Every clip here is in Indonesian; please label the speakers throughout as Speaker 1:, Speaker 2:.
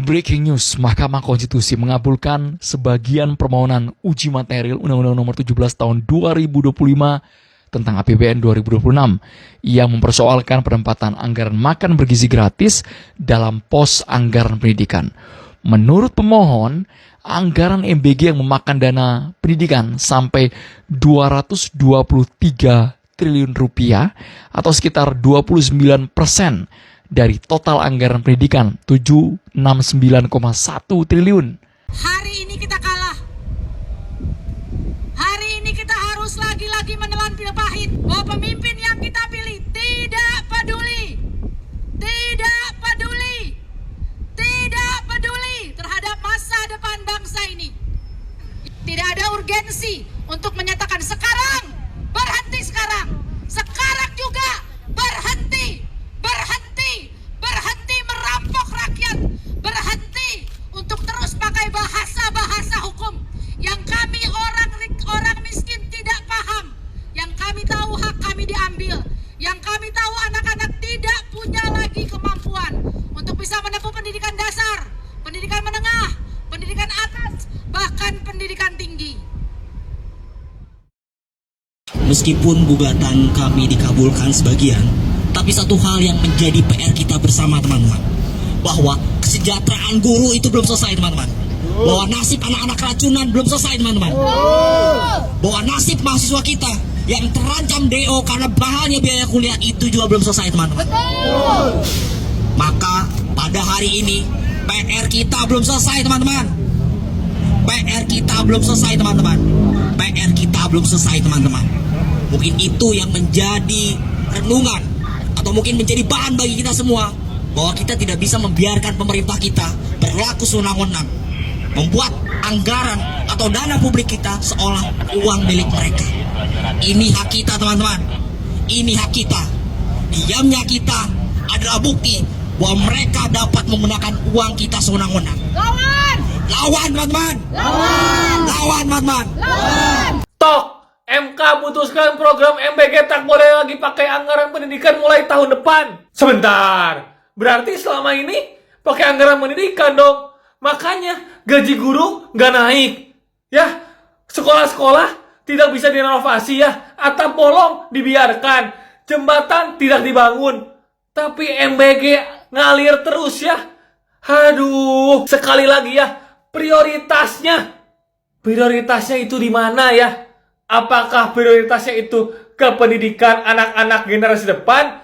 Speaker 1: Breaking news, Mahkamah Konstitusi mengabulkan sebagian permohonan uji material Undang-Undang Nomor 17 Tahun 2025 tentang APBN 2026 yang mempersoalkan penempatan anggaran makan bergizi gratis dalam pos anggaran pendidikan. Menurut pemohon, anggaran MBG yang memakan dana pendidikan sampai 223 triliun rupiah atau sekitar 29% dari total anggaran pendidikan 769,1 triliun.
Speaker 2: Hari ini kita kalah. Hari ini kita harus lagi-lagi menelan pil pahit bahwa pemimpin yang kita pilih tidak peduli. Tidak peduli. Tidak peduli terhadap masa depan bangsa ini. Tidak ada urgensi untuk menyatakan sekarang, berhenti sekarang. Sekarang juga berhenti. Berhenti merampok rakyat, berhenti untuk terus pakai bahasa-bahasa hukum yang kami orang miskin tidak paham, yang kami tahu hak kami diambil, yang kami tahu anak-anak tidak punya lagi kemampuan untuk bisa menempuh pendidikan dasar, pendidikan menengah, pendidikan atas, bahkan pendidikan tinggi.
Speaker 3: Meskipun gugatan kami dikabulkan sebagian, tapi satu hal yang menjadi PR kita bersama teman-teman, bahwa kesejahteraan guru itu belum selesai teman-teman, bahwa nasib anak-anak keracunan belum selesai teman-teman, bahwa nasib mahasiswa kita yang terancam DO karena mahalnya biaya kuliah itu juga belum selesai teman-teman. Maka pada hari ini PR kita belum selesai teman-teman. PR kita belum selesai teman-teman. PR kita belum selesai teman-teman. Mungkin itu yang menjadi renungan atau mungkin menjadi bahan bagi kita semua, bahwa kita tidak bisa membiarkan pemerintah kita berlaku sewenang-wenang, membuat anggaran atau dana publik kita seolah uang milik mereka. Ini hak kita teman-teman, ini hak kita. Diamnya kita adalah bukti bahwa mereka dapat menggunakan uang kita sewenang-wenang. Lawan teman-teman. Lawan teman-teman.
Speaker 4: Tok, MK putuskan program MBG tak boleh lagi pakai anggaran pendidikan mulai tahun depan. Sebentar, berarti selama ini pakai anggaran pendidikan dong. Makanya gaji guru nggak naik. Ya, sekolah-sekolah tidak bisa direnovasi ya. Atap bolong dibiarkan. Jembatan tidak dibangun. Tapi MBG ngalir terus ya. Aduh, sekali lagi ya, prioritasnya itu di mana ya? Apakah prioritasnya itu ke pendidikan anak-anak generasi depan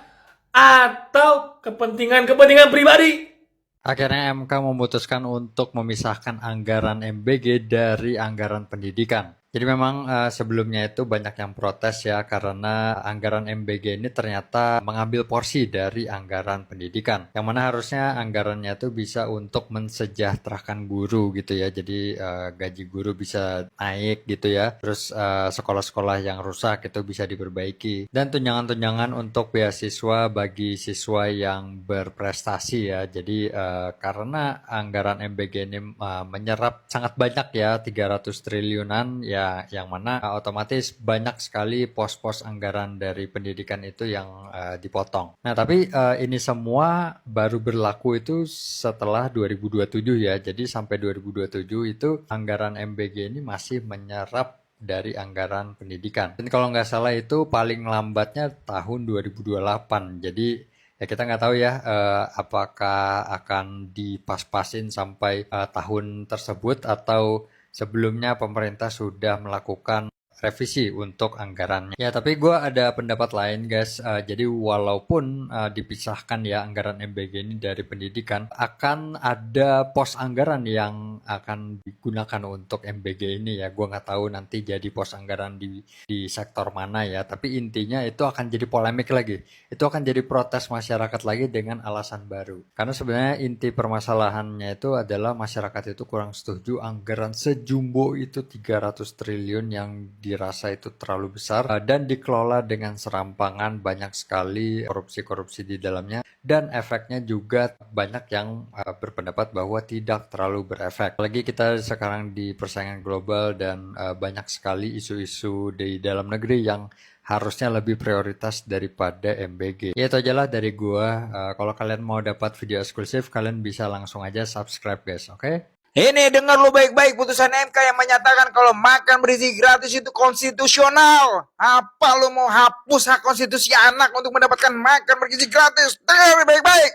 Speaker 4: atau kepentingan pribadi?
Speaker 5: Akhirnya MK memutuskan untuk memisahkan anggaran MBG dari anggaran pendidikan. Jadi memang sebelumnya itu banyak yang protes ya, karena anggaran MBG ini ternyata mengambil porsi dari anggaran pendidikan. Yang mana harusnya anggarannya itu bisa untuk mensejahterakan guru gitu ya. Jadi gaji guru bisa naik gitu ya. Terus sekolah-sekolah yang rusak itu bisa diperbaiki. Dan tunjangan-tunjangan untuk beasiswa bagi siswa yang berprestasi ya. Jadi karena anggaran MBG ini menyerap sangat banyak ya, 300 triliunan ya, yang mana otomatis banyak sekali pos-pos anggaran dari pendidikan itu yang dipotong. Nah, tapi ini semua baru berlaku itu setelah 2027 ya. Jadi sampai 2027 itu anggaran MBG ini masih menyerap dari anggaran pendidikan. Dan kalau nggak salah itu paling lambatnya tahun 2028. Jadi ya kita nggak tahu ya apakah akan dipas-pasin sampai tahun tersebut atau sebelumnya pemerintah sudah melakukan revisi untuk anggarannya. Ya, tapi gue ada pendapat lain guys. Jadi walaupun dipisahkan ya anggaran MBG ini dari pendidikan, akan ada pos anggaran yang akan digunakan untuk MBG ini ya. Gue nggak tahu nanti jadi pos anggaran di sektor mana ya. Tapi intinya itu akan jadi polemik lagi. Itu akan jadi protes masyarakat lagi dengan alasan baru. Karena sebenarnya inti permasalahannya itu adalah masyarakat itu kurang setuju anggaran sejumbo itu 300 triliun yang dirasa itu terlalu besar dan dikelola dengan serampangan, banyak sekali korupsi-korupsi di dalamnya, dan efeknya juga banyak yang berpendapat bahwa tidak terlalu berefek. Lagi kita sekarang di persaingan global dan banyak sekali isu-isu di dalam negeri yang harusnya lebih prioritas daripada MBG. Ya itu aja lah dari gua. Kalau kalian mau dapat video eksklusif, kalian bisa langsung aja subscribe guys, oke?
Speaker 6: Ini dengar lu baik-baik putusan MK yang menyatakan kalau makan bergizi gratis itu konstitusional. Apa lu mau hapus hak konstitusi anak untuk mendapatkan makan bergizi gratis? Dengar baik-baik.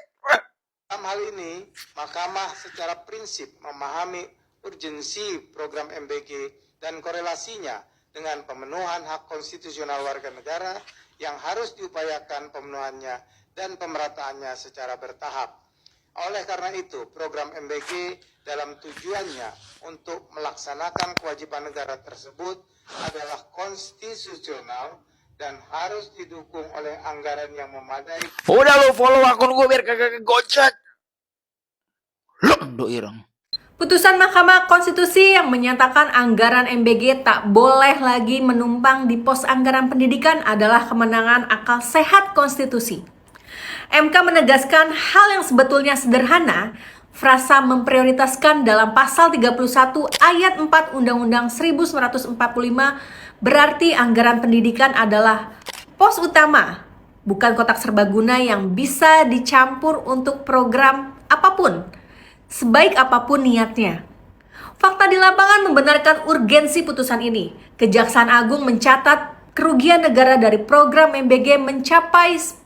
Speaker 7: Dalam hal ini, Mahkamah secara prinsip memahami urgensi program MBG dan korelasinya dengan pemenuhan hak konstitusional warga negara yang harus diupayakan pemenuhannya dan pemerataannya secara bertahap. Oleh karena itu, program MBG dalam tujuannya untuk melaksanakan kewajiban negara tersebut adalah konstitusional dan harus didukung oleh anggaran yang memadai.
Speaker 6: Udah lu follow akun gue biar kagak gocek. Lu ireng.
Speaker 8: Putusan Mahkamah Konstitusi yang menyatakan anggaran MBG tak boleh lagi menumpang di pos anggaran pendidikan adalah kemenangan akal sehat konstitusi. MK menegaskan hal yang sebetulnya sederhana, frasa memprioritaskan dalam pasal 31 ayat 4 Undang-Undang 1945 berarti anggaran pendidikan adalah pos utama, bukan kotak serbaguna yang bisa dicampur untuk program apapun, sebaik apapun niatnya. Fakta di lapangan membenarkan urgensi putusan ini. Kejaksaan Agung mencatat kerugian negara dari program MBG mencapai 10,5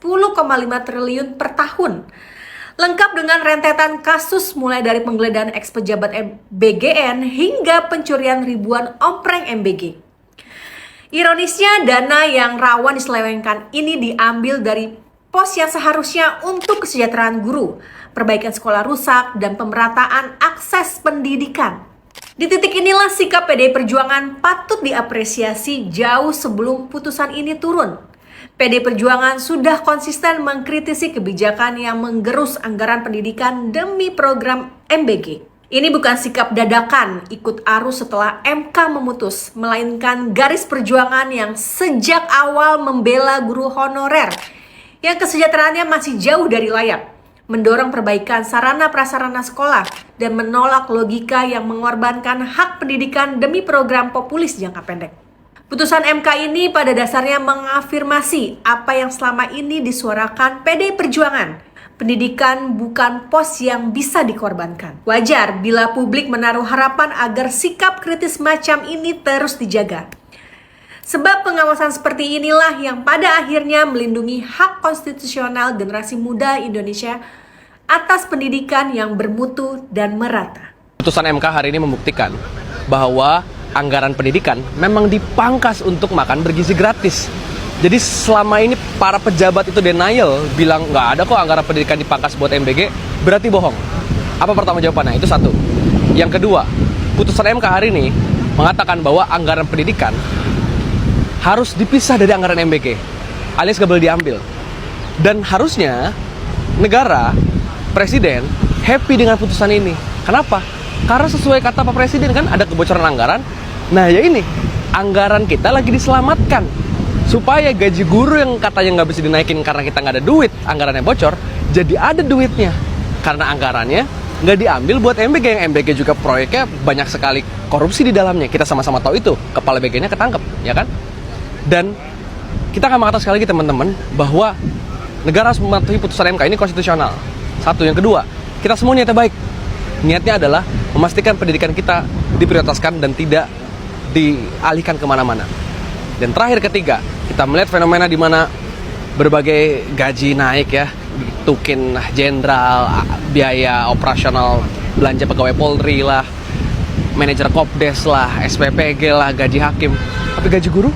Speaker 8: triliun per tahun. Lengkap dengan rentetan kasus mulai dari penggeledahan ex-pejabat BGN hingga pencurian ribuan ompreng MBG. Ironisnya, dana yang rawan diselewengkan ini diambil dari pos yang seharusnya untuk kesejahteraan guru, perbaikan sekolah rusak, dan pemerataan akses pendidikan. Di titik inilah sikap PDI Perjuangan patut diapresiasi jauh sebelum putusan ini turun. PDI Perjuangan sudah konsisten mengkritisi kebijakan yang menggerus anggaran pendidikan demi program MBG. Ini bukan sikap dadakan ikut arus setelah MK memutus, melainkan garis perjuangan yang sejak awal membela guru honorer yang kesejahteraannya masih jauh dari layak, mendorong perbaikan sarana prasarana sekolah, dan menolak logika yang mengorbankan hak pendidikan demi program populis jangka pendek. Putusan MK ini pada dasarnya mengafirmasi apa yang selama ini disuarakan PDI Perjuangan. Pendidikan bukan pos yang bisa dikorbankan. Wajar bila publik menaruh harapan agar sikap kritis macam ini terus dijaga. Sebab pengawasan seperti inilah yang pada akhirnya melindungi hak konstitusional generasi muda Indonesia atas pendidikan yang bermutu dan merata.
Speaker 9: Putusan MK hari ini membuktikan bahwa anggaran pendidikan memang dipangkas untuk makan bergizi gratis. Jadi selama ini para pejabat itu denial, bilang nggak ada kok anggaran pendidikan dipangkas buat MBG, berarti bohong. Apa pertanggungjawabannya? Itu satu. Yang kedua, putusan MK hari ini mengatakan bahwa anggaran pendidikan harus dipisah dari anggaran MBG, alias gak boleh diambil. Dan harusnya negara, presiden, happy dengan putusan ini. Kenapa? Karena sesuai kata Pak Presiden kan ada kebocoran anggaran. Nah ya ini, anggaran kita lagi diselamatkan. Supaya gaji guru yang katanya nggak bisa dinaikin karena kita nggak ada duit, anggarannya bocor, jadi ada duitnya. Karena anggarannya nggak diambil buat MBG, yang MBG juga proyeknya banyak sekali korupsi di dalamnya. Kita sama-sama tahu itu, kepala BG-nya ketangkep, ya kan? Dan kita akan mengatakan sekali lagi teman-teman bahwa negara harus mematuhi putusan MK ini konstitusional. Satu, yang kedua, kita semua niatnya baik. Niatnya adalah memastikan pendidikan kita diprioritaskan dan tidak dialihkan kemana-mana. Dan terakhir, ketiga, kita melihat fenomena di mana berbagai gaji naik ya, tukin jenderal, biaya operasional belanja pegawai Polri lah, manajer Kopdes lah, SPPG lah, gaji hakim. Tapi gaji guru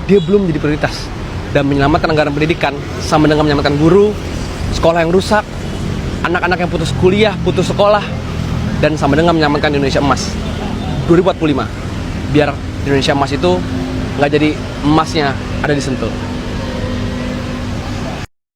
Speaker 9: dia belum jadi prioritas. Dan menyelamatkan anggaran pendidikan sama dengan menyelamatkan guru, sekolah yang rusak, anak-anak yang putus kuliah, putus sekolah, dan sama dengan menyelamatkan Indonesia Emas 2045. Biar Indonesia Emas itu nggak jadi emasnya ada di Sentul.